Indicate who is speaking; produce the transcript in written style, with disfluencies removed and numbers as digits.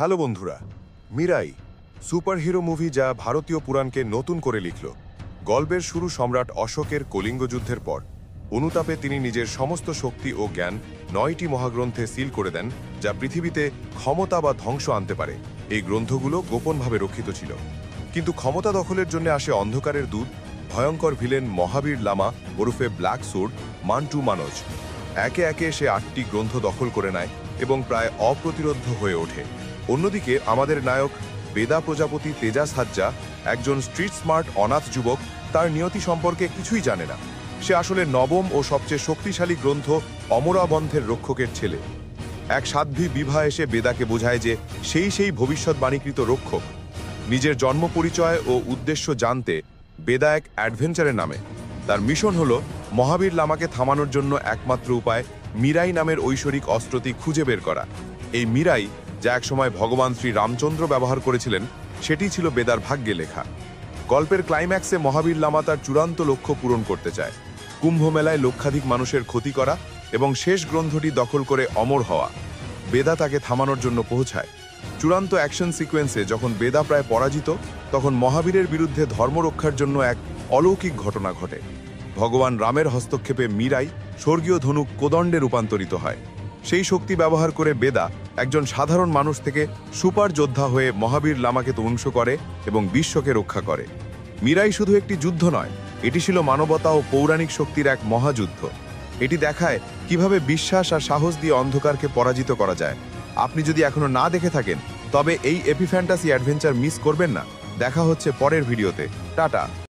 Speaker 1: Hello বন্ধুরা, Mirae superhero movie যা ভারতীয় পুরাণকে নতুন করে লিখল। গল্পের শুরু সম্রাট অশোকের কলিঙ্গ যুদ্ধের পর। অনুতাপে তিনি নিজের সমস্ত শক্তি ও জ্ঞান 9টি মহাগ্রন্থে সিল করে দেন, যা পৃথিবীতে ক্ষমতা বা ধ্বংস আনতে পারে। এই গ্রন্থগুলো গোপনভাবে রক্ষিত ছিল, কিন্তু ক্ষমতা দখলের জন্য আসে অন্ধকারের দূত, ভয়ঙ্কর ভিলেন মহাবীর লামা ওরফে ব্ল্যাক সোর্ড মান্টু মানোজ। একে একে সে 8টি গ্রন্থ দখল করে নেয় এবং প্রায় অপ্রতিরোধ্য হয়ে ওঠে। অন্যদিকে আমাদের নায়ক বেদা প্রজাপতি তেজাস হাজ্জা, একজন স্ট্রিট স্মার্ট অনাথ যুবক, তার নিয়তি সম্পর্কে কিছুই জানে না। সে আসলে নবম ও সবচেয়ে শক্তিশালী গ্রন্থ অমরাবন্ধের রক্ষকের ছেলে। এক সাধ্বী বিভা এসে বেদাকে বোঝায় যে সেই ভবিষ্যৎবাণীকৃত রক্ষক। নিজের জন্ম পরিচয় ও উদ্দেশ্য জানতে বেদা এক অ্যাডভেঞ্চারের নামে। তার মিশন হল মহাবীর লামাকে থামানোর জন্য একমাত্র উপায় মিরাই নামের ঐশ্বরিক অস্ত্রটি খুঁজে বের করা। এই মিরাই, যা একসময় ভগবান শ্রী রামচন্দ্র ব্যবহার করেছিলেন, সেটি ছিল বেদার ভাগ্যে লেখা। গল্পের ক্লাইম্যাক্সে মহাবীর লামা তার চূড়ান্ত লক্ষ্য পূরণ করতে চায়, কুম্ভ মেলায় লক্ষাধিক মানুষের ক্ষতি করা এবং শেষ গ্রন্থটি দখল করে অমর হওয়া। বেদা তাকে থামানোর জন্য পৌঁছায়। চূড়ান্ত অ্যাকশন সিকোয়েন্সে যখন বেদা প্রায় পরাজিত, তখন মহাবীরের বিরুদ্ধে ধর্ম রক্ষার জন্য এক অলৌকিক ঘটনা ঘটে। ভগবান রামের হস্তক্ষেপে মিরাই স্বর্গীয় ধনুক কোদণ্ডে রূপান্তরিত হয়। সেই শক্তি ব্যবহার করে বেদা একজন সাধারণ মানুষ থেকে সুপার যোদ্ধা হয়ে মহাবীর লামাকে ধ্বংস করে এবং বিশ্বকে রক্ষা করে। মিরাই শুধু একটি যুদ্ধ নয়, এটি ছিল মানবতা ও পৌরাণিক শক্তির এক মহাযুদ্ধ। এটি দেখায় কিভাবে বিশ্বাস আর সাহস দিয়ে অন্ধকারকে পরাজিত করা যায়। আপনি যদি এখনো না দেখে থাকেন, তবে এই এপি ফ্যান্টাসি অ্যাডভেঞ্চার মিস করবেন না। দেখা হচ্ছে পরের ভিডিওতে। টাটা।